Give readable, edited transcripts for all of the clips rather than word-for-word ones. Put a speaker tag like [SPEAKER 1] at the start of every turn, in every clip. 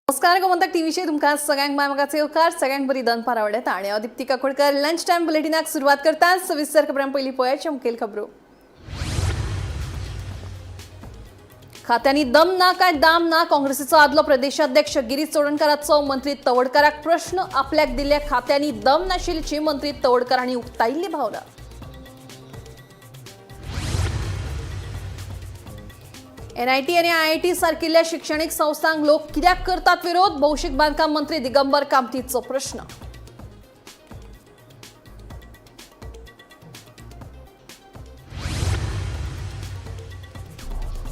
[SPEAKER 1] नमस्कार गोमंतक टीव्हीचे तुमकां सगळ्यांक मायमगाचे उपकार सगळ्यांक बरी दनपार आवडटा आणि हांव दीप्ती काकोडकर लंच टाइम बुलेटिनाक सुरवात करता सविस्तर खबरां पयलीं पळोवया मुखेल खबरो खात्यांनी दम ना काय दाम ना काँग्रेसीचो आदलो प्रदेशाध्यक्ष गिरीश चोडणकाराचो मंत्री तवडकाराक प्रश्न आपल्याक दिल्ल्या खात्यांनी दम नाशिल्लीची मंत्री तवडकार हांणी उक्तायिल्ली भावना NIT आणि IIT सारकिल्ल्या शिक्षणीक संस्थांक लोक कित्याक करतात विरोध भौशीक बांदकाम मंत्री दिगंबर कामतीचो प्रश्न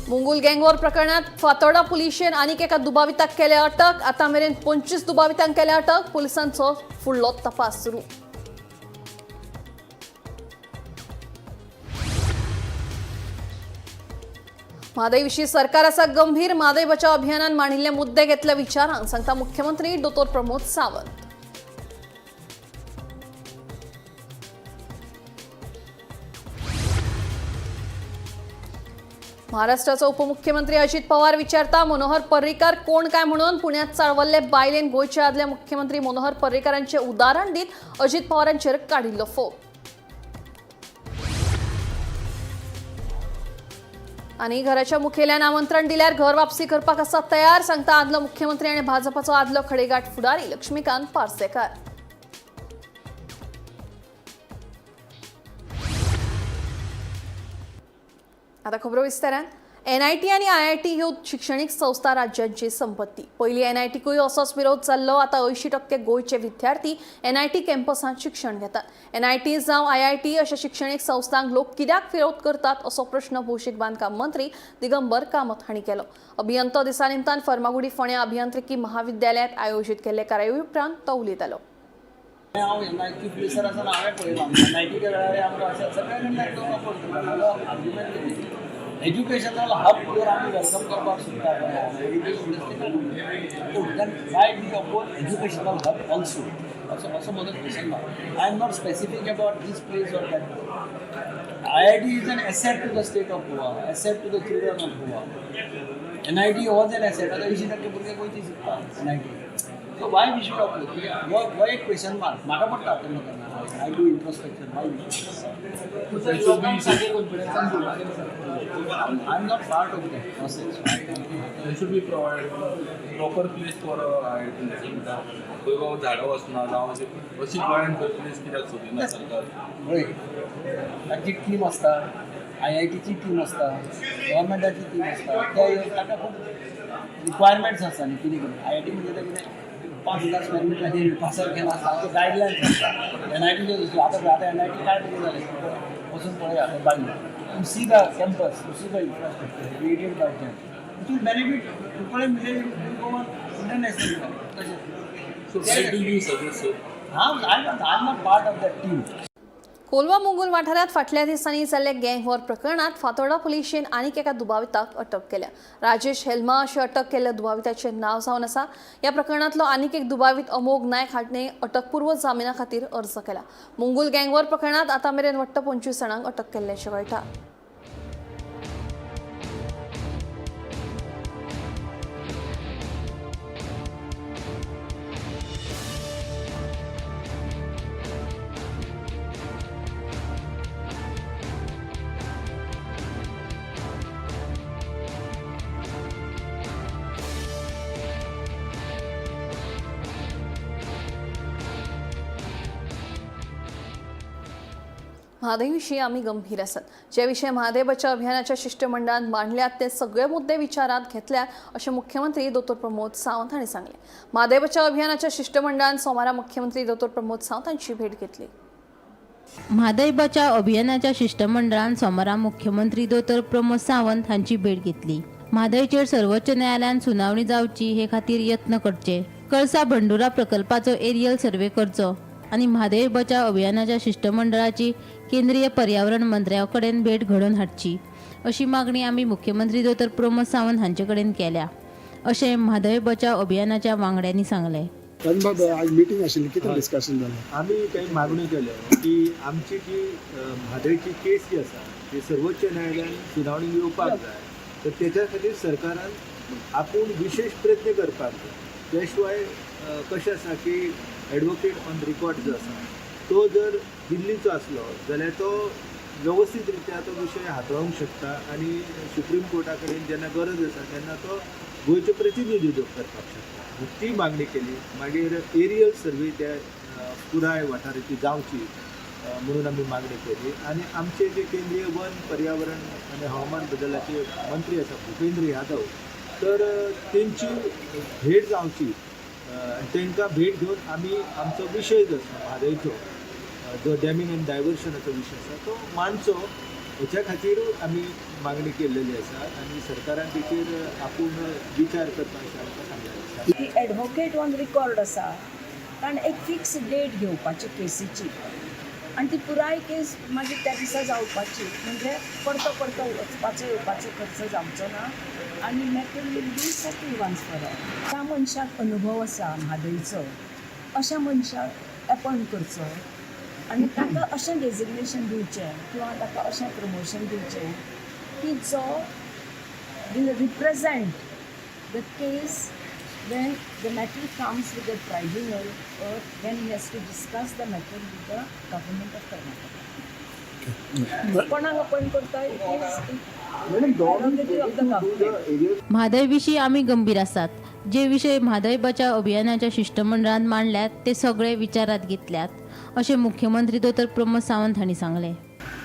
[SPEAKER 1] मुंगूल गँगवॉर प्रकरणात फातोर्डा पुलिशेन आनीक एका दुबाविताक केले अटक आता मेरेन 25 दुबावितांक केले अटक पुलिसांचो फुडलो तपास सुरू म्हादय विशीं सरकार आसा गंभीर म्हादय बचाव अभियानान मांडिल्ले मुद्दे घेतल्या विचारांक सांगता मुख्यमंत्री दोतोर प्रमोद सावंत महाराष्ट्राचो उपमुख्यमंत्री अजित पवार विचारता मनोहर पर्रीकार कोण काय म्हणून पुण्यात चाळवल्ले बायलेन गोंयचे आदले मुख्यमंत्री मनोहर पर्रीकारांचे उदाहरण दीत अजित पवारांचेर काडिल्लो फोग आणि घराच्या मुखेल्यान आमंत्रण दिल्यार घर वापसी करपाक आसा तयार सांगता आदलो मुख्यमंत्री आणि भाजपाचो आदलो खडेगाठ फुडारी लक्ष्मीकांत पार्सेकार आता खबरो विस्तारान NIT आणि IIT ह्यो शिक्षणीक संस्था राज्यांची संपत्ती पहिली NITकूय असोच विरोध चाललो आता 80% गोंयचे विद्यार्थी NIT कॅम्पसांत शिक्षण घेतात NIT जावं IIT अशा शिक्षणीक संस्थांक लोक कित्याक विरोध करतात असो प्रश्न भौशीक बांदकाम मंत्री दिगंबर कामत हांणी केलो अभियंतो दिसा निमतान फर्मागुडी फोंड्या अभियांत्रिकी महाविद्यालयात आयोजीत केल्ले कार्यावळी उपरांत तो उलयतालो
[SPEAKER 2] एज्युकेशनल हब जर आम्ही वेलकम करपाक सोदता why we oppose educational hub also असो म्हजो question mark I am not specific about this place or that IIT is an asset to the state of Goa asset to the children of Goa NIT was an asset आता 80% भुरगे गोंयची शिकतात NIT So why we should oppose? Why a question mark? म्हाका पडटा तेन्ना केन्ना I do introspection. Why? I'm not part of that process.
[SPEAKER 3] There should be provided proper place for IIT. गोंयगांव झाडां वचना जावं अशी गोंयांत प्लेस कित्याक सोदिना सरकार
[SPEAKER 2] पळय ताची टीम आसता IITची टीम आसता गव्हर्मेंटाची टीम आसता ताका खूब रिक्वायरमेंट्स आसता न्ही कितें कितें IIT म्हणजे कितें 5,000 स्क्वेअर मीटर पासर केला असता गायडलायन्स आसता NITचे दुसरे आता NIT काय कितें जालें वचून पळया बांदलें see the campus see the infrastructure created by them it will benefit people in village Goa international I'm not part of that team.
[SPEAKER 1] Colva Mungul वाठारात फाटल्या दिसांनी जाल्ल्या गँगवॉर प्रकरणात फातोर्डा पुलिशेन आनीक एका दुबाविताक अटक केल्या राजेश हेल्मा अशें अटक केल्ल्या दुबाविताचें नांव जावन आसा ह्या प्रकरणांतलो आनीक एक दुबावित अमोग नायक हाणें अटकपूर्व जामिना खातीर अर्ज केला मुंगूल गँगवॉर प्रकरणात आतां मेरेन वट्ट 25 जाणांक अटक केल्ल्याचें कळटा म्हादय विशीं आमी गंभीर आसात जे विशय म्हादय बचाव अभियानाच्या शिष्टमंडळान मांडल्यात ते सगळे मुद्दे विचारात घेतल्यात अशें मुख्यमंत्री दोतोर प्रमोद सावंत हांणी सांगलें म्हादय बचाव अभियानाच्या शिष्टमंडळान सोमारा मुख्यमंत्री दोतोर प्रमोद सावंत हांची भेट घेतली
[SPEAKER 4] म्हादय बचाव अभियानाच्या शिष्टमंडळान सोमारा मुख्यमंत्री दोतोर प्रमोद सावंत हांची भेट घेतली म्हादयचेर सर्वोच्च न्यायालयान सुनावणी जावची हे खातीर यत्न करचे कळसा भंडुरा प्रकल्पाचो एरियल सर्वे करचो आणि म्हादय बचाव अभियानाच्या शिष्टमंडळाची केंद्रीय पर्यावरण मंत्र्या कडेन भेट घडोवन हाडची अशी मागणी आमी मुख्यमंत्री दोतोर प्रमोद सावंत हांचे कडेन केल्या अशें म्हादय बचाव अभियानाच्या वांगड्यांनी सांगलें
[SPEAKER 5] आज मीटिंग आशिल्ली कितें डिस्कशन जालें
[SPEAKER 6] आम्ही काही मागणी केल्या की आमची जी म्हादयची केस जी आसा ती सर्वोच्च न्यायालयान सुनावणी घेवपाक जाय तर त्याच्या खातीर सरकारान आपूण विशेष प्रयत्न करपाक जाय त्याशिवाय कशें आसा की एडवोकेट ऑन रिकॉर्ड जो आसा तो जर दिल्लीचो आसलो जाल्यार तो व्यवस्थीत रित्या तो विशय हाताळूंक शकता आनी सुप्रीम कोर्टा कडेन जेन्ना गरज आसा तेन्ना तो गोंयचें प्रतिनिधित्व करपाक शकता. ती मागणी केली. मागीर एरियल सर्वे त्या पुराय वाठाराची जावची म्हणून आमी मागणी केली. आनी आमचे जे केंद्रीय वन पर्यावरण आनी हवामान बदलाचे मंत्री आसा भुपेंद्र यादव तर तेंची भेट जावची तांकां भेट घेवन आमी आमचो विशय जो आसा म्हादयचो जो डॅमींग एंड डायवर्शनाचो विशय आसा तो मांडचो हेच्या खातीर आमी मागणी केल्लेली आसा आनी सरकारान तेचेर आपूण विचार करता अशें आमकां सांगलेलें आसा.
[SPEAKER 7] ती एडवोकेट ऑन रिकॉर्ड आसा कारण एक फिक्स डेट घेवपाची केसीची आनी ती पुराय केस मागीर त्या दिसा जावपाची म्हणजे परतो परतो वचपाचो येवपाचो खर्च जावचो ना आनी matter will be settled once for all. त्या मनशाक अनुभव आसा म्हादयचो अशा मनशाक अपॉयंट करचो आनी ताका अशें डेजिग्नेशन दिवचें किंवा ताका अशें प्रमोशन दिवचें की जो will represent the case when the matter comes with the tribunal or when he has to discuss the matter with the government of Karnataka. कोणाक अपॉइंट करता it is prerogative of the government.
[SPEAKER 4] म्हादयविशीं आमी गंभीर आसात. जे विशय म्हादय बचाव अभियानाच्या शिष्टमंडळान मांडल्यात ते सगळे विचारात घेतल्यात अशें मुख्यमंत्री दोतोर प्रमोद सावंत हांणी सांगलें.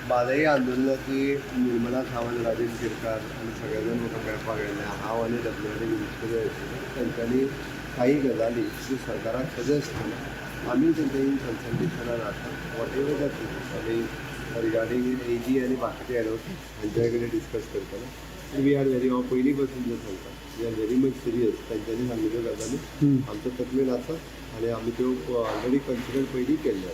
[SPEAKER 8] म्हादय आंदोलनाची निर्मला सावंत राजेंद्र शिरकार आनी सगळे जाण म्हाका मेळपाक आयिल्ले. हांव आनी डब्ल्यूआरडी मिनिस्टर आशिल्ले. तांच्यांनी काही गजाली ज्यो सरकाराक सजेस्ट केल्या आमी तेंच्या इन कन्सल्टेशनान आसात. वॉट एवर दॅट आमी रिगार्डींग एजी आनी बाकीचे एडवोकेट हांचे कडेन डिस्कस करतले. वी आर व्हेरी हांव पयलीं पासून जें सांगता we are very much serious. तांच्यांनी सांगिल्ल्यो गजाली आमचो तकलेन आसा आनी आमी त्यो ऑलरेडी कन्सिडर पयलीं केल्ल्यो.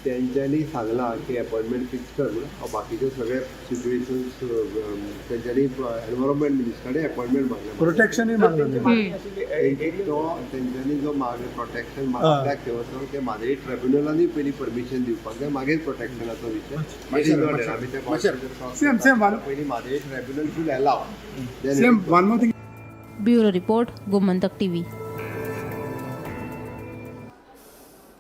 [SPEAKER 8] तेंच्यांनी सांगलां की अपॉयंटमेंट फिक्स कर म्हणून. बाकीचे सगळे सिच्युएशन्स तेंच्यांनी एनवायरमेंट मिनिस्टरान अपॉयंटमेंट मागलें.
[SPEAKER 5] प्रोटेक्शनूय मागलेलें.
[SPEAKER 8] तो तेंच्यांनी जो प्रोटेक्शन मागल्याक घेवचो ते म्हादय ट्रिब्युनलांनी पयलीं परमिशन दिवपाक जाय मागीर प्रोटेक्शनाचो विशय. आमी ते पयलीं म्हादय ट्रिब्युनल फूल एलाव.
[SPEAKER 4] Bureau report Gomantak TV.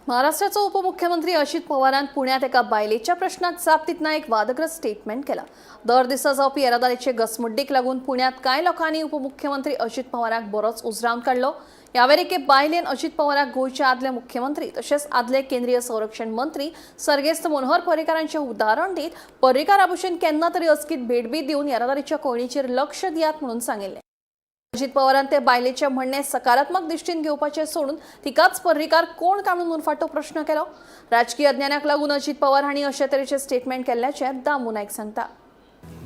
[SPEAKER 1] महाराष्ट्राचे उपमुख्यमंत्री अजित पवारान पुण्यात एका बायलेच्या प्रश्नाक जाप दितना एक वादग्रस्त स्टेटमेंट केला. दर दिसा जावपी येरादारीचे घसमुड्डीक लागून पुण्यात कांय लोकांनी उपमुख्यमंत्री अजित पवाराक बरोच उजरावन काडलो. यावेळी एके बायलेन अजित पवाराक गोंयचे आदले मुख्यमंत्री तशेंच आदले केंद्रीय संरक्षण मंत्री सर्गेस्त मनोहर पर्रीकारांचें उदाहरण दीत पर्रीकारा भशेन केन्ना तरी अचकीत भेट बी दिवन येरादारीच्या कोयणीचेर लक्ष दियात म्हणून सांगिल्लें. अजित पवारान ते बायलेचे म्हणणे सकारात्मक दृश्टीन घेवपाचे सोडून तिकाच पर्रीकार कोण काय म्हणून फाटो प्रश्न केलो. राजकीय अज्ञानाक लागून अजित पवार हांणी अशे तरेचे स्टेटमेंट केल्ल्याचे दामू नायक सांगता.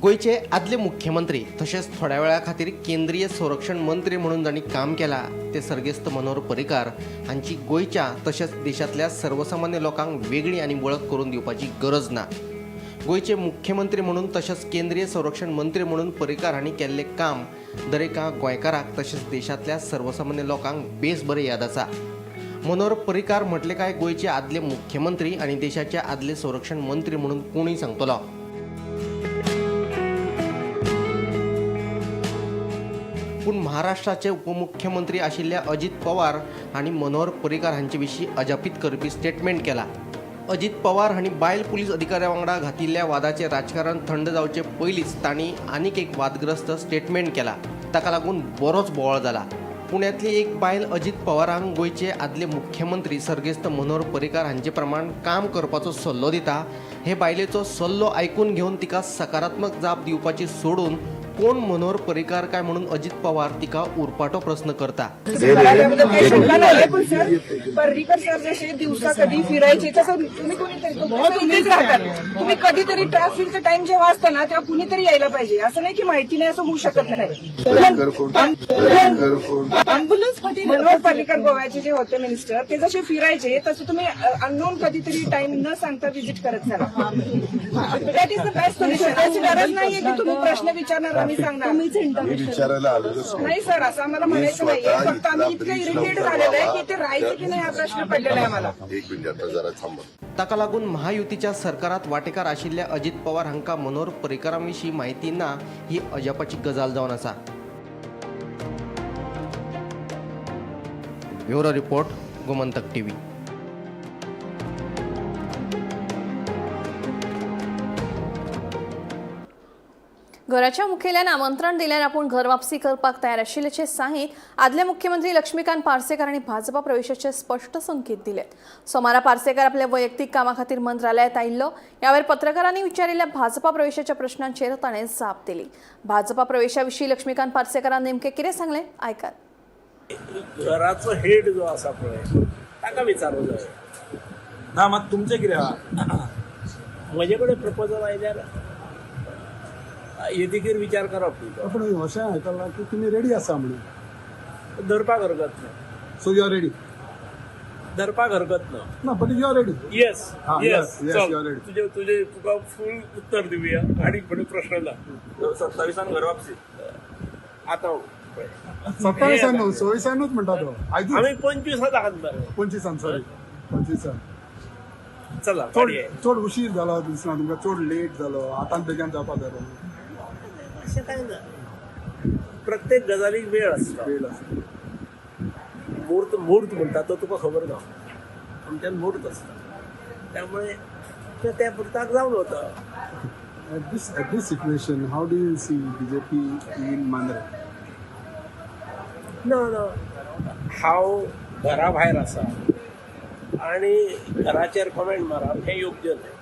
[SPEAKER 9] गोयचे आदले मुख्यमंत्री तशेंच थोड्या वेळा खातीर केंद्रीय संरक्षण मंत्री म्हणून जांणी काम केलां ते सर्गेस्त मनोहर पर्रीकार हांची गोंयच्या तशेंच देशांतल्या सर्वसामान्य लोकांक वेगळी आनी वळख करून दिवपाची गरज ना. गोयचे मुख्यमंत्री म्हणून तशेंच केंद्रीय संरक्षण मंत्री म्हणून पर्रीकार हांणी केल्लें काम दर एका गोंयकाराक तशेंच देशांतल्या सर्वसामान्य लोकांक बेस बरें याद आसा. मनोहर पर्रीकार म्हटले काय गोयचे आदले मुख्यमंत्री आनी देशाचे आदले संरक्षण मंत्री म्हणून कोणूय सांगतलो. पूण महाराष्ट्राचे उपमुख्यमंत्री आशिल्ल्या अजित पवार हांणी मनोहर पर्रीकार हांचे विशीं अजापीत करपी स्टेटमेंट केला. अजित पवार हांणी बायल पुलीस अधिकाऱ्या वांगडा घातिल्ल्या वादाचें राजकारण थंड जावचे पयलींच तांणी आनीक एक वादग्रस्त स्टेटमेंट केला. ताका लागून बरोच बोवाळ जाला. पुण्यांतली एक बायल अजित पवारांक गोंयचे आदले मुख्यमंत्री सर्गेस्त मनोहर पर्रीकार हांचे प्रमाण काम करपाचो सल्लो दिता. हे बायलेचो सल्लो आयकून घेवन तिका सकारात्मक जाप दिवपाची सोडून कोण मनोहर पर्रीकार काय म्हणून अजित पवार तिका उरपाटो प्रश्न करता.
[SPEAKER 10] पर्रीकर सर जसे दिवसा कधी फिरायचे तसं तुम्ही कोणीतरी राहतात. तुम्ही कधीतरी ट्रॅफिकचा टाइम जेव्हा असतं ना तेव्हा कुणीतरी यायला पाहिजे. असं नाही की माहिती नाही असं होऊ शकत नाही. अँब्युलन्स मनोहर पर्रीकर गोव्याचे जे होते मिनिस्टर ते जसे फिरायचे तसं तुम्ही अननोन कधीतरी टाइम न सांगता व्हिजिट करत चला. That is the best solution. अशी गरज नाहीये की तुम्ही प्रश्न विचारणार आता मी सांगणार तुम्हीच
[SPEAKER 8] मी विचारायला आलेलो सर.
[SPEAKER 10] नाही सर असं आम्हाला
[SPEAKER 8] मी
[SPEAKER 10] म्हणायचं नाहीये
[SPEAKER 8] स्वतः
[SPEAKER 10] फक्त आम्ही
[SPEAKER 8] इथला
[SPEAKER 10] इतकं
[SPEAKER 8] ब्रिज
[SPEAKER 10] इरिटेट
[SPEAKER 8] नव्हता
[SPEAKER 10] झालेलं आहे
[SPEAKER 8] बाबा.
[SPEAKER 10] की ते राहायचं की नाही हा प्रश्न पडलेला आहे आम्हाला.
[SPEAKER 8] एक मिनिट आता जरा थांबा.
[SPEAKER 9] ताका लागून महायुतीच्या सरकारात वांटेकार आशिल्ल्या अजित पवार हांकां मनोहर पर्रीकारांविशीं म्हायती ना ही अजापाची गजाल जावन आसा. Bureau report, Gomantak TV.
[SPEAKER 1] घराच्या मुखेल्यान आमंत्रण दिल्यार आपूण घर वापसी करपाक तयार आशिल्ल्याचे सांगीत आदले मुख्यमंत्री लक्ष्मीकांत पार्सेकर हांणी भाजपा प्रवेशाचे स्पष्ट संकेत दिलेत. सोमारा पार्सेकर आपल्या वैयक्तीक कामा खातीर मंत्रालयात आयिल्लो. ह्यावेळेर पत्रकारांनी विचारिल्ल्या भाजपा प्रवेशाच्या प्रश्नांचेर ताणें जाप दिली. भाजपा प्रवेशाविशीं लक्ष्मीकांत पार्सेकरान नेमकें कितें सांगलें आयकात.
[SPEAKER 11] घराचो हेड जो आसा पळय ताका विचारूं जाय ना. मात तुमचें कितें आहा म्हजे कडेन प्रपोजल आयल्यार येदीकीर विचार करप.
[SPEAKER 5] पण अशें आयकलां की तुमी रेडी आसा म्हणून.
[SPEAKER 11] धरपाक हरकत ना.
[SPEAKER 5] So you are ready.
[SPEAKER 11] धरपाक हरकत ना.
[SPEAKER 5] ना but you are ready.
[SPEAKER 11] Yes yes
[SPEAKER 5] you are ready.
[SPEAKER 11] तुझे तुका फूल उत्तर दिवया. आनी फुडें प्रश्न ना. 27 घर वापसी आतां
[SPEAKER 5] 27 न्हू 26 म्हणटा तो.
[SPEAKER 11] आमी 25 दाखत मरे.
[SPEAKER 5] 25 सॉरी 25.
[SPEAKER 11] चला
[SPEAKER 5] चड उशीर जालो दिसना तुमकां. चड लेट जालो. आतां बेगीन जावपाक जाय.
[SPEAKER 11] अशें कांय ना. प्रत्येक गजालीक वेळ आसता.
[SPEAKER 5] वेळ आसा.
[SPEAKER 11] मुहूर्त म्हणटा तो तुका खबर ना. आमच्यान मुहूर्त आसता. त्यामुळे त्या पुरताक जावन वता.
[SPEAKER 5] At this situation, how do you see BJP in Mandra?
[SPEAKER 11] ना हांव घरा भायर आसा आनी घराचेर कमेंट मारप हें योग्य न्हय.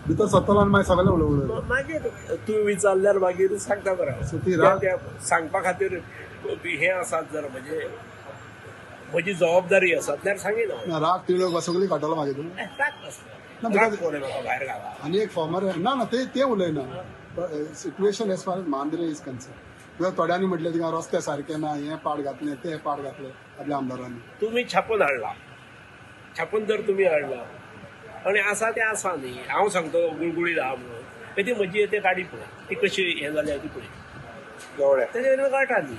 [SPEAKER 5] भितर सत्तलान मागीर सगळें उलयलें.
[SPEAKER 11] मागीर तूं विचारल्यार मागीर सांगता
[SPEAKER 5] So ती
[SPEAKER 11] बरें. त्या सांगपा खातीर हें आसात जर म्हजी जबाबदारी आसा जाल्यार सांगिना.
[SPEAKER 5] राग तिळक सगळी काडटलो मागीर तूं.
[SPEAKER 11] ना राग कोणें म्हाका भायर घाला.
[SPEAKER 5] आनी एक फॉर्मर ना ते उलयना. Situation as far as Mandrem is concern. किंवा थोड्यांनी म्हटलें थिंगा रस्ते सारके ना. हें पाड घातलें तें पाड घातलें आपल्या आमदारांनी.
[SPEAKER 11] तुमी छापून हाडला. छापून जर तुमी हाडला आनी आसा तें आसा न्ही. हांव सांगतो गुळगुळीत आहा म्हणून ती म्हजी ते गाडी पळय ती कशी हें जाल्या ती पळय गवळ्या तेजे वयल्यान कळटा न्ही.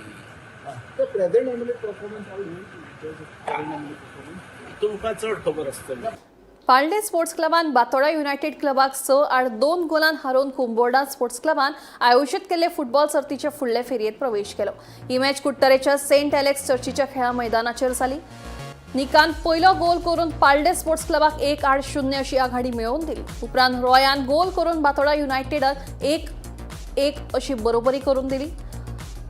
[SPEAKER 11] तुमकां चड खबर आसतली.
[SPEAKER 1] पाळडे स्पोर्ट्स क्लबान बातोडा युनायटेड क्लबाक 6-2 गोलान हारोवन कुंबोर्डा स्पोर्ट्स क्लबान आयोजीत केल्ले फुटबॉल सर्तीचे फुडले फेरयेत प्रवेश केलो. ही मॅच कुट्टरेच्या सेंट एलेक्स चर्चीच्या खेळा मैदानाचेर जाली. निकान पयलो गोल करून पाळडे स्पोर्ट्स क्लबाक 1-0 अशी आघाडी मेळोवन दिली. उपरांत रॉयान गोल करून बातोडा युनायटेडाक 1-1 अशी बरोबरी करून दिली.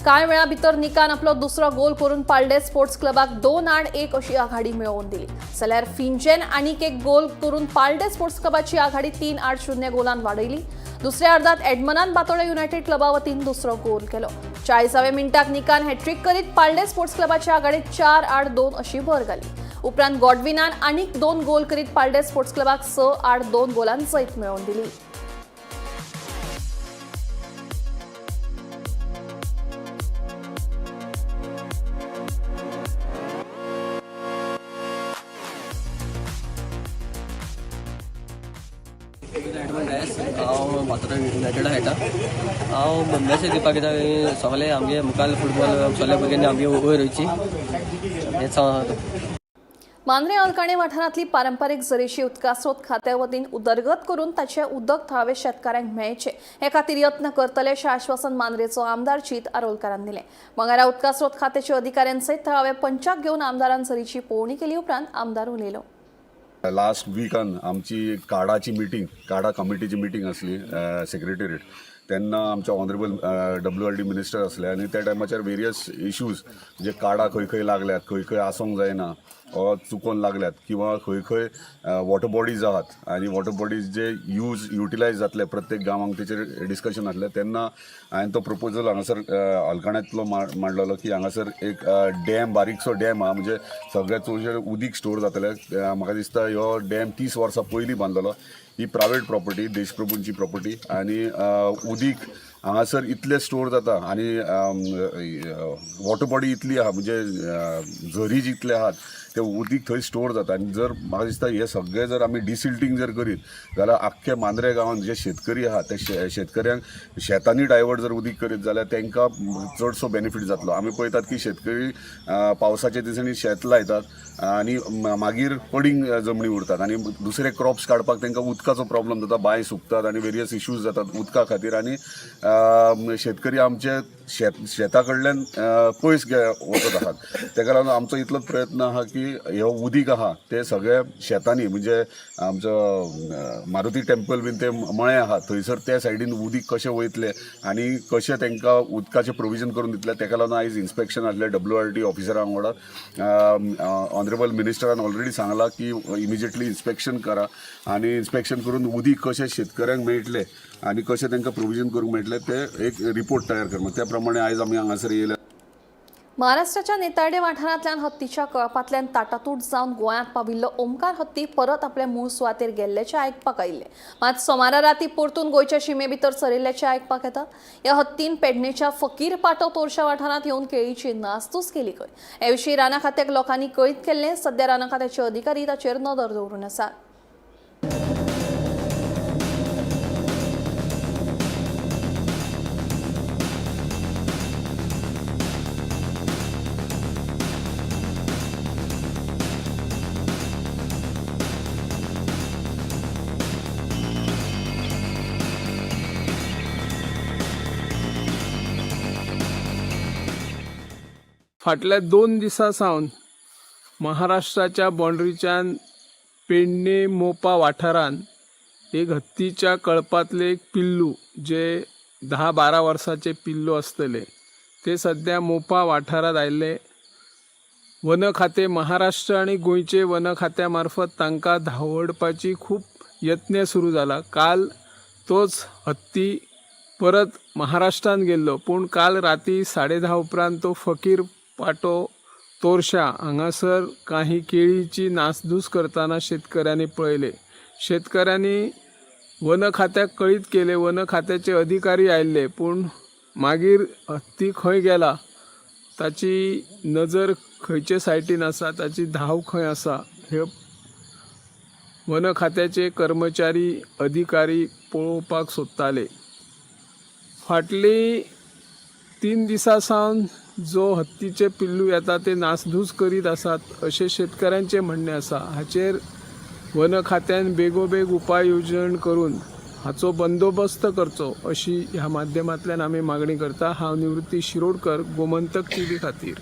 [SPEAKER 1] कांय वेळा भितर निकान आपलो दुसरो गोल करून पाळडे स्पोर्ट्स क्लबाक 2-1 अशी आघाडी मेळोवन दिली. जाल्यार फिंचेन आनीक एक गोल करून पाळडे स्पोर्ट्स क्लबाची आघाडी 3-0 गोलान वाडयली. दुसऱ्या अर्धात एडमनान बातोडा युनायटेड क्लबा वतीन दुसरो गोल केलो. 40व्या मिनटाक निकान हॅट्रिक करीत पाळडे स्पोर्ट्स क्लबाच्या आघाडीत 4-2 अशी भर घाली. उपरांत गॉडविनान आनीक 2 गोल करीत पाळडे स्पोर्ट्स क्लबाक 6-2 गोलान जैत मेळोवन दिली.
[SPEAKER 2] हांव बातोडा युनायटेडा खेळटा. हांव मॅसेज दिवपाक येता सगळे आमगे मुखार फुटबॉल सगळ्या भुरग्यांनी आमगे वयर वयची हेच
[SPEAKER 1] मांद्रे अळकाणे वाठारांतली पारंपारीक जरीशी उदकास्रोत खात्या वतीन उदरगत करून ताचे उदक थळावे शेतकाऱ्यांक मेळचे हे खातीर यत्न करतले अशें आश्वासन मांद्रेचो आमदार चीत आरोलकारान दिलें. मंगळारा उदकास्रोत खात्याच्या अधिकाऱ्यांसयत थळावे पंचाक घेवन आमदारान जरीची पळोवणी केली. उपरांत आमदार उलयलो.
[SPEAKER 12] लास्ट विकान आमची काडाची मिटींग काडा कमिटीची मिटींग असली सेक्रेटरीएट तेन्ना आमचे ऑनरेबल WRD मिनिस्टर असले आनी त्या टायमाचेर वेरियस इश्यूज जे काडा खंय खंय लागल्यात खंय खंय आसोंक जायना वा चुकोन लागल्यात किंवा खंय खंय वॉटर बॉडीज आहात आनी वॉटर बॉडीज जे युटिलायज जातले प्रत्येक गांवांक तेचेर डिस्कशन जातलें तेन्ना हांवें तो प्रपोजल हांगासर अळकाण्यांतलो मांडलेलो की हांगासर एक डॅम बारीकसो डॅम आहा म्हणजे सगळ्या चडशे उदीक स्टोर जातलें. म्हाका दिसता ह्यो डॅम 30 वर्सां पयलीं बांदलेलो. ही प्रायवेट प्रॉपर्टी देशप्रभूंची प्रॉपर्टी आनी उदीक हांगासर इतले स्टोर जाता आनी वॉटर बॉडी इतली आहा म्हणजे झरी जितले आहात ते उदीक थंय स्टोर जाता आनी जर म्हाका दिसता हे सगळें जर आमी डिसिल्टिंग जर करीत जाल्यार आख्खे मांद्रे गांवांत जे शेतकरी आहा ते शेतकऱ्यांक शेतांनी डायवर्ट जर उदीक करीत जाल्यार तांकां चडसो बेनिफीट जातलो. आमी पळयतात की शेतकरी पावसाच्या दिसांनी शेत लायतात आनी मागीर पडींग जमनी उरतात आनी दुसरे क्रॉप्स काडपाक तांकां उदकाचो प्रॉब्लम जाता, बांय सुकतात आनी वेरियस इश्यूज जातात उदका खातीर आनी शेतकरी आमचे शेता कडल्यान पयस वचत आहात. तेका लागून आमचो इतलोच प्रयत्न आहा की हे उदीक आहा ते सगळे शेतांनी म्हणजे आमचो मारुती टेम्पल बीन ते मळे आहात थंयसर त्या सायडीन उदीक कशें वयतले आनी कशें तांकां उदकाचें प्रोविजन करून दितले. तेका लागून आयज इन्स्पेक्शन आसलें WRT ऑफिसरां वांगडा ऑनरेबल मिनिस्टरान ऑलरेडी सांगलां की इमिजिएटली इन्स्पेक्शन करा आनी इन्स्पेक्शन करून उदीक कशें शेतकऱ्यांक मेळटलें आनी कशें तांकां प्रोविजन करूंक मेळटलें ते एक रिपोर्ट तयार करता. त्या प्रमाणे आयज आमी हांगासर येयले.
[SPEAKER 1] महाराष्ट्राच्या नेताडे वाठारांतल्यान हत्तीच्या कळपांतल्यान ताटातूट जावन गोंयांत पाविल्लो ओमकार हत्ती परत आपल्या मूळ सुवातेर गेल्ल्याचे आयकपाक आयिल्ले. मात सोमारा राती परतून गोंयच्या शिमे भितर सरिल्ल्याचे आयकपाक येतात. ह्या हत्तीन पेडणेच्या फकीर पाटो तोरशा वाठारांत येवन केळीची नासधूस केली खंय. हे विशीं राना खात्याक लोकांनी कळीत केल्ले. सध्या राना खात्याचे अधिकारी ताचेर नदर दवरून आसात.
[SPEAKER 13] फाटल्या 2 दिसां सावन महाराष्ट्राच्या बाँड्रीच्यान पेडणे मोपा वाठारांत एक हत्तीच्या कळपांतले एक पिल्लू जे 10-12 वर्साचे पिल्लू आसतले ते सध्या मोपा वाठारांत आयिल्ले. वन खातें महाराष्ट्र आनी गोंयचे वन खात्या मार्फत तांकां धांवडपाची खूब यत्न सुरू जाला. काल तोच हत्ती परत महाराष्ट्रान गेल्लो पूण काल राती 10:30 उपरांत तो फकीर पाटो तोरशा हांगासर काही केळीची नासधूस करताना शेतकऱ्यांनी पळयले. शेतकऱ्यांनी वन खात्याक कळीत केले. वन खात्याचे अधिकारी आयिल्ले पूण मागीर हत्ती खंय गेला ताची नजर खंयचे सायटीन आसा, ताची धाव खंय आसा हे वन खात्याचे कर्मचारी अधिकारी पळोवपाक सोदताले. फाटली 3 दिसां सावन जो हत्तीचे पिल्लू येता ते नासधूस करीत आसात अशें शेतकऱ्यांचे म्हणणे आसा. हाचेर वन खात्यान बेगोबेग उपाय येवजण करून हाचो बंदोबस्त करचो अशी ह्या माध्यमांतल्यान आमी मागणी करता. हांव निवृत्ती शिरोडकर, गोमंतक TV खातीर.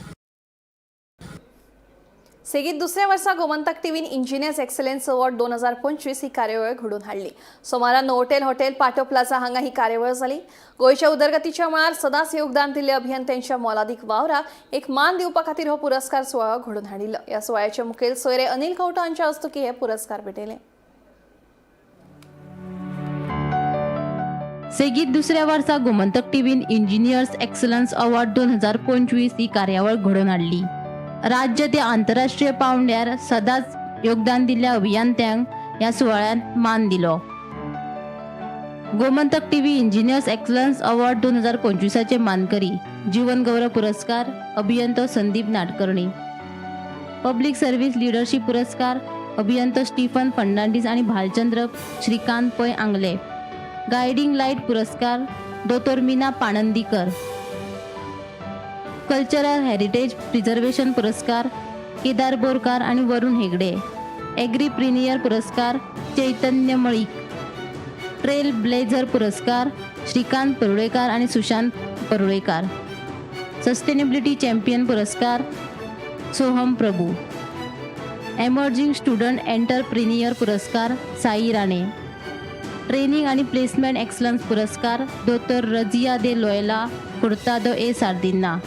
[SPEAKER 1] सेगीत दुसऱ्या वर्सा गोमंतक टीव्हीन इंजिनियर्स एक्सलन्स अवॉर्ड 2025 ही कार्यावळ घडून हाडली. सोमारा नोवोटेल हॉटेल पाटो प्लाझा हांगा ही कार्यावळ जाली. गोंयच्या उदरगतीच्या मळार सदांच योगदान दिल्ले अभियंत्यांच्या मोलादीक वावराक एक मान दिवपा खातीर हो पुरस्कार सुवाळो घडून हाडिल्लो. ह्या सुवाळ्याचे मुखेल सोयरे अनिल खंवटो हांच्या हस्तुकी हे पुरस्कार भेटयले.
[SPEAKER 4] सेगीत दुसऱ्या वर्सा गोमंतक टीव्हीन इंजिनियर्स एक्सलन्स अवॉर्ड 2025 ही कार्यावळ घडोवन हाडली. राज्य ते आंतरराष्ट्रीय पावंड्यार सदांच योगदान दिल्ल्या अभियंत्यांक ह्या सुवाळ्यात मान दिलो. Gomantak TV engineers excellence award 2025 मानकरी जीवन गौरव पुरस्कार अभियंतो Sandeep Nadkarni, public service leadership पुरस्कार अभियंतो स्टीफन फर्नांडीस आणि भालचंद्र श्रीकांत पै आंगले, गायडिंग लाईट पुरस्कार दोतोर Meena Panandikar, cultural heritage preservation पुरस्कार केदार बोरकार आणि वरुण हेगडे, एग्री प्रिनियर पुरस्कार चैतन्य मळीक, ट्रेल ब्लेझर पुरस्कार श्रीकांत परुळेकर आणि सुशांत परुळेकर, सस्टेनेबिलिटी चॅम्पियन पुरस्कार Soham Prabhu, emerging student entrepreneur पुरस्कार साई राणे, ट्रेनिंग आणि प्लेसमेंट एक्सलन्स पुरस्कार doctor Razia de Loyola Hurtado e Sardinha.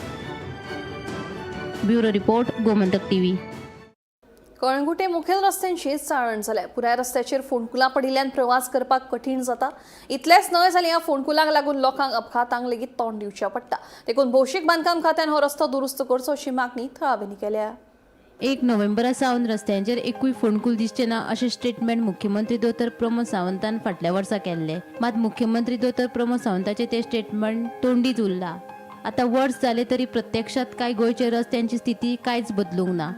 [SPEAKER 4] Bureau report, Gomantak TV.
[SPEAKER 1] Calangute मुखेल रस्त्यांची चाळण जाल्या. पुराय रस्त्याचेर फोंडकुलां पडिल्ल्यान प्रवास करपाक कठीण जाता. इतलेंच न्हय जाल्यार ह्या फोंडकुलांक लागून लोकांक अपघातांक लेगीत तोंड दिवचें पडटा. देखून भौशीक बांदकाम खात्यान हो रस्तो दुरुस्त करचो अशी मागणी थळाव्यांनी केल्या.
[SPEAKER 4] 1 नोव्हेंबरा सावन रस्त्यांचेर एकूय फोंडकूल दिसचे ना अशें स्टेटमेंट मुख्यमंत्री दोतोर प्रमोद सावंतान फाटल्या वर्सा केल्ले. मात मुख्यमंत्री दोतोर प्रमोद सावंताचे ते स्टेटमेंट तोंडीच उरला. आता वर्स जाले तरी प्रत्यक्षात कांय गोंयचे रस्त्यांची स्थिती कांयच बदलूंक ना.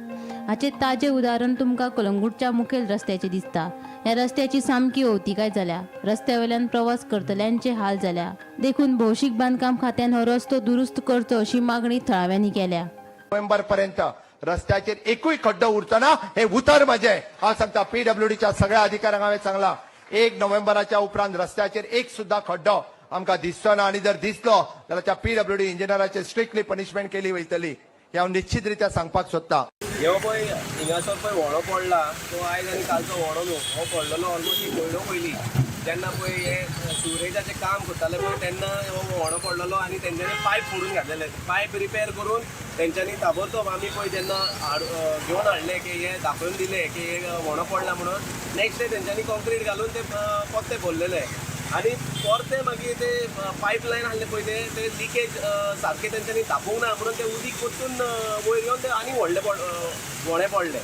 [SPEAKER 4] हाचे ताजे उदाहरण तुमकां कलंगूटच्या मुखेल रस्त्याचे दिसता. ह्या रस्त्याची सामकी अवतिकाय जाल्या. रस्त्यावेल्यान प्रवास करतल्यांचे हाल जाल्या. देखून भौशीक बांदकाम खात्यान हो रस्तो दुरुस्त करचो अशी मागणी थळाव्यांनी केल्या.
[SPEAKER 8] नोव्हेंबर पर्यंत रस्त्याचेर एकूय खड्डो उरचो ना हे उतर म्हजे हांव सांगता. PWDच्या सगळ्या अधिकाऱ्यांक हांवें सांगला 1 नोव्हेंबराच्या उपरांत रस्त्याचेर एक सुद्धा खड्डो आमकां दिसचो ना, आनी जर दिसलो जाल्यार त्या PWD इंजिनियराचेर स्ट्रिक्टली पनिशमेंट केली वयतली हे हांव निश्चितरित्या सांगपाक सोदतां.
[SPEAKER 2] ह्यो पळय हिंगासर पळय व्हडो पडला तो आयज आनी कालचो व्हडो न्हू, हो पडलेलो ऑलमोस्ट एक म्हयनो पयलीं. जेन्ना पळय हे सुरेजाचें काम करताले पळय तेन्ना हो व्हडो पडलेलो आनी तेंच्यांनी पायप फोडून घातलेले. पायप रिपेर करून तेंच्यांनी ताबडतोब आमी पळय जेन्ना घेवन हाडले की हे दाखोवन दिले की हे व्हडो पडला म्हणून नेक्स्ट डे तेंच्यांनी कॉन्क्रीट घालून ते पत्ते भरलेले आनी परते मागीर ते पायपलायन आहले पळय ते लिकेज सारके तेंच्यांनी धापूंक ना म्हणून ते उदीक परतून वयर येवन ते आनी व्हडे पडले.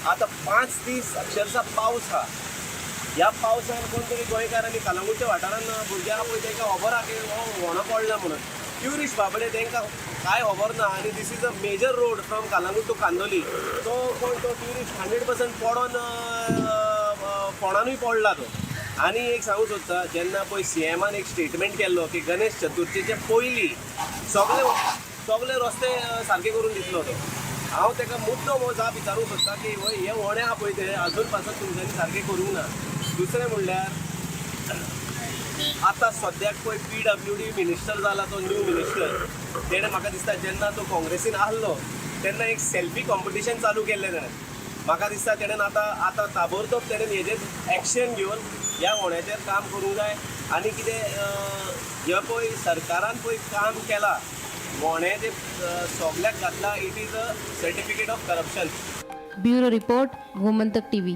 [SPEAKER 2] आतां 5 दीस अक्षरशः पावस आहा. ह्या पावसान कोण तरी गोंयकारांनी कलंगूटच्या वाठारान भुरगे आहा पळय तांकां खबर आहा की हो व्हडो पडला म्हणून. ट्युरिस्ट बाबडे तांकां कांय खबर ना आनी this is a major road from Calangute to Candolim. तो कोण तो ट्युरिस्ट 100% पडोन फोंडानूय पडला तो. आनी एक सांगू सोदता जेन्ना पळय CMान एक स्टेटमेंट केल्लो की गणेश चतुर्थीचे पयलीं सगळे रस्ते सारके करून दितलो तो. हांव ताका मुद्दम हो जाप विचारूंक सोदता की हे व्हडे आहा पळय ते अजून पासून तुमच्यांनी सारके करूंक ना. दुसरें म्हणल्यार आतां सद्याक पळय PWD मिनिस्टर जाला तो न्यू मिनिस्टर. तेणें म्हाका दिसता जेन्ना तो काँग्रेसीन आहलो तेन्ना एक सेल्फी कॉम्पिटिशन चालू केल्लें तेणें. म्हाका दिसता तेणेन आतां ताबडतोब तेणेन हेजेर एक्शन घेवन ह्या व्हड्याचेर काम करूंक जाय. आनी कितें हे पळय सरकारान पळय काम केलां व्हडें जें सगल्याक घातलां it is a certificate of corruption.
[SPEAKER 4] Bureau report Gomantak TV.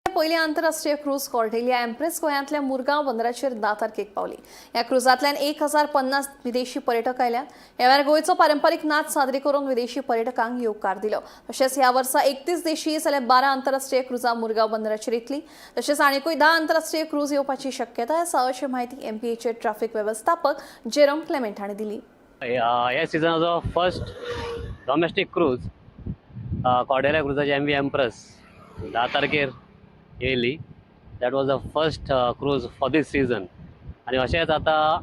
[SPEAKER 1] पहिली आंतरराष्ट्रीय क्रूज कॉर्डेलिया एम्प्रेस गोंयांतल्या मुरगांव बंदराचेर 10 तारखेक पावली. ह्या क्रुजांतल्यान 1050 विदेशी पर्यटक आयल्यात. ह्या वेळार गोंयचो पारंपारीक नाच सादरी करून विदेशी पर्यटकांक येवकार दिलो. तशेंच ह्या वर्सा 31 देशी जाल्यार 12 आंतरराष्ट्रीय क्रुजां मुरगांव बंदराचेर येतली. तशेंच आनीकूय 10 आंतरराष्ट्रीय क्रूज येवपाची शक्यताय आसा अशी माहिती MPAचे ट्रॅफिक वेवस्थापक जेरोम क्लेमेंट हांणी दिली.
[SPEAKER 14] ह्या सिजनाचो फर्स्ट डॉमेस्टीक क्रूज कॉर्डेलिया क्रुजाची MV एम्प्रेस 10 तारखेर येयली. That was the first cruise for this season. आनी अशेंच आतां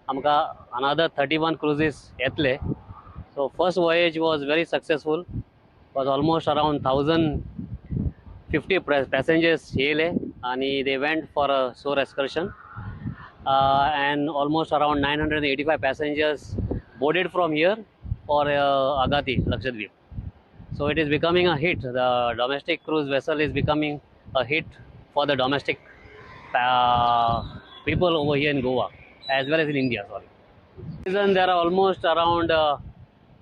[SPEAKER 14] आमकां अनदर 31 क्रुजीस येतले. So first voyage was very successful. Was almost around 1050 passengers येयले आनी they went for a shore excursion and almost around 985 passengers boarded from here for Agati, Lakshadweep. So it is becoming a hit. The domestic cruise vessel is becoming a hit for the domestic people over here in Goa as well as in India. Season there are almost around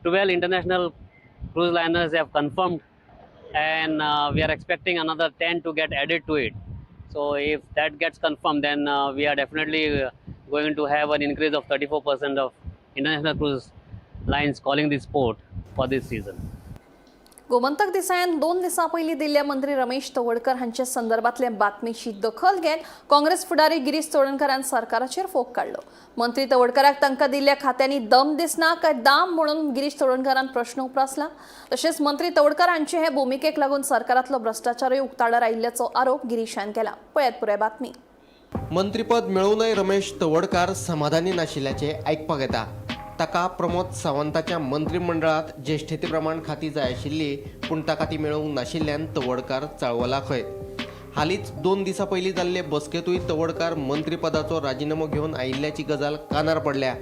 [SPEAKER 14] 12 international cruise liners have confirmed, and we are expecting another 10 to get added to it. So if that gets confirmed, then we are definitely going to have an increase of 34% of international cruise lines calling this port for this season.
[SPEAKER 1] Gomantak दिसाळ्यान 2 दिसां पयलीं दिल्ल्या मंत्री रमेश तवडकर हांचे संदर्भातले बातमेची दखल घेत काँग्रेस फुडारी गिरीश चोडणकरान सरकाराचेर फोग काडलो. मंत्री तवडकराक तांकां दिल्ल्या खात्यांनी दम दिसना काय दाम म्हणून गिरीश चोडणकरान प्रश्न उपरासला. तशेंच मंत्री तवडकर हांचे हे भुमिकेक लागून सरकारांतलो भ्रष्टाचारय उक्ताडार आयिल्ल्याचो आरोप गिरीशान केला. पळयात पुराय बातमी.
[SPEAKER 9] मंत्रीपद मेळूनय रमेश तवडकार समाधानी नाशिल्ल्याचे आयकपाक येता. ताका प्रमोद सावंताच्या मंत्रिमंडळात ज्येष्ठते प्रमाण खाती जाय आशिल्ली, पूण ताका ती मेळूंक नाशिल्ल्यान तवडकार चाळवला खंय. हालींच 2 दिसां पयलीं जाल्ले बसकेतूय तवडकार मंत्रीपदाचो राजिनामो घेवन आयिल्ल्याची गजाल कानार पडल्या.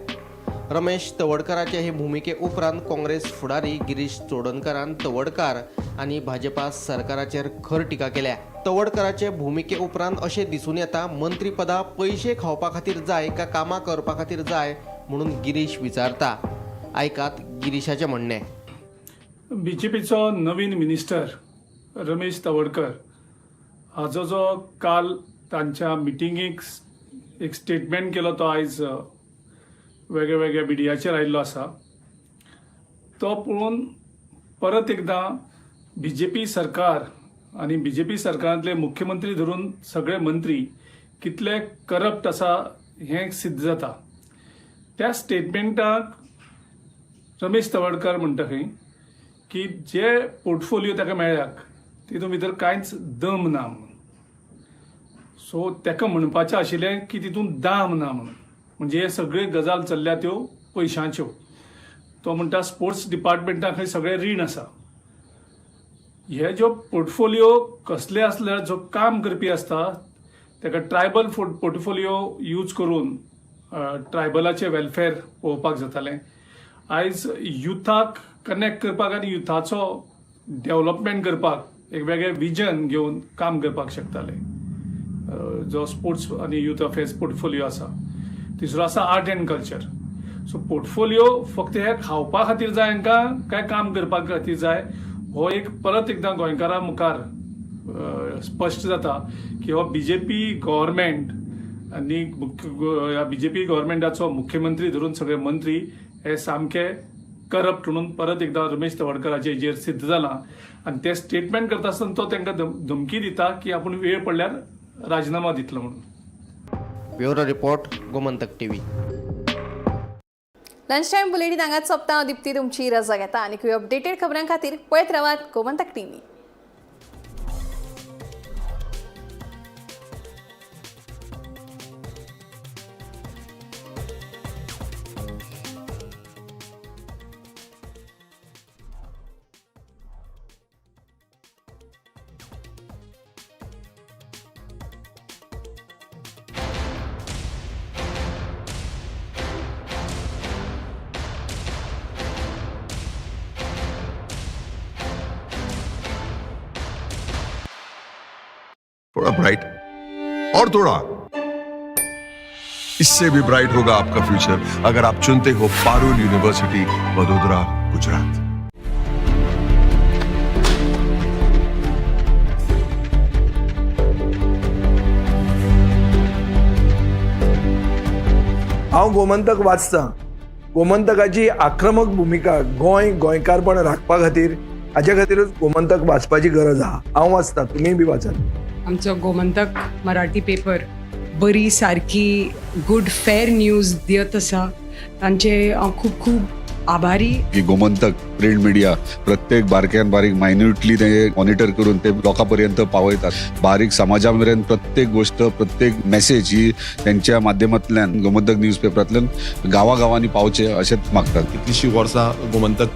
[SPEAKER 9] रमेश तवडकराचे हे भुमिके उपरांत काँग्रेस फुडारी गिरीश चोडणकरान तवडकार आनी भाजपा सरकाराचेर खर टिका केल्या. तवडकराचे भुमिके उपरांत अशें दिसून येता मंत्रीपदां पयशे खावपा खातीर जाय काय कामां करपा खातीर जाय म्हणून गिरीश विचारता. आयकात गिरीशाचें म्हणणें.
[SPEAKER 13] BJPचो नवीन मिनिस्टर रमेश तवडकर हाजो जो काल तांच्या मिटिंगेक एक स्टेटमेंट केलो तो आयज वेगळ्या वेगळ्या मिडियाचेर आयिल्लो आसा तो पळोवन परत एकदां BJP सरकार आनी BJP सरकारांतले मुख्यमंत्री धरून सगळे मंत्री कितले करप्ट आसा हें सिद्ध जाता. त्या स्टेटमेंटाक रमेश तवडकर म्हणटा खंय की जे पोर्टफोलियो ताका मेळ्ळ्याक तितून भितर कांयच दम ना म्हणून. सो ताका म्हणपाचें आशिल्लें की तितून दाम ना म्हणून, म्हणजे हे सगळे गजाल चल्ल्या त्यो पयशांच्यो. तो म्हणटा स्पोर्ट्स डिपार्टमेंटा खंय सगळें रीण आसा. हे जो पोर्टफोलियो कसले आसल्यार जो काम करपी आसता ताका ट्रायबल पोर्टफोलियो यूज करून ट्रायबलाचें वेलफेअर पळोवपाक जातालें. आयज युथाक कनेक्ट करपाक आनी युथाचो डेव्हलपमेंट करपाक एक वेगळें विजन घेवन काम करपाक शकताले. जो स्पोर्ट्स आनी युथ अफेर्स पोर्टफोलियो आसा. तिसरो आसा art end culture. So portfolio फक्त हे खावपा खातीर जाय हांकां काय काम करपा खातीर जाय हो एक परत एकदां गोंयकारां मुखार स्पश्ट जाता की हो BJP गव्हर्मेंट आनी ह्या BJP गव्हर्मेंटाचो मुख्यमंत्री धरून सगळे मंत्री हे सामके करप्ट म्हणून परत एकदां रमेश तवडकराचे हेजेर सिद्ध जालां. आनी ते स्टेटमेंट करता आसतना तो तांकां धमकी दिता की आपूण वेळ पडल्यार राजीनामा दितलो म्हणून.
[SPEAKER 9] Bureau report Gomantak TV.
[SPEAKER 1] Lunch time bulletin हांगाच सोंपता. हांव दिप्ती तुमची रजा घेता आनी अपडेटेड खबरां खातीर पळयत रावात गोमंतक TV.
[SPEAKER 12] थोड़ा ब्राइट और थोड़ा, इससे भी ब्राइट होगा आपका फ्यूचर अगर आप चुनते हो पारुल यूनिवर्सिटी, वडोदरा, गुजरात.
[SPEAKER 6] हांव गोमंतक वाचतां. गोमंतकाची आक्रमक भुमिका गोंयकारपण राखपा खातीर हाच्या खातीरच गोमंतक वाचपाची गरज आहा. हांव वाचतां, तुमी बी वाचात.
[SPEAKER 10] आमचो गोमंतक मराठी पेपर बरी सारकी गुड फेअर न्यूज दित आसा. तांचे खूब खूब आभारी.
[SPEAKER 12] की गोमंतक प्रिंट मीडिया प्रत्येक बारक्यान बारीक मायन्युटली ते मॉनिटर करून ते लोकांपर्यंत पावयतात. बारीक समाजा मेरेन प्रत्येक गोष्ट प्रत्येक मेसेज ही त्यांच्या माध्यमांतल्यान गोमंतक न्यूज पेपरांतल्यान गांवागांवांनी पावचे अशेंच मागतात.
[SPEAKER 3] कितलींशीं वर्सां गोमंतक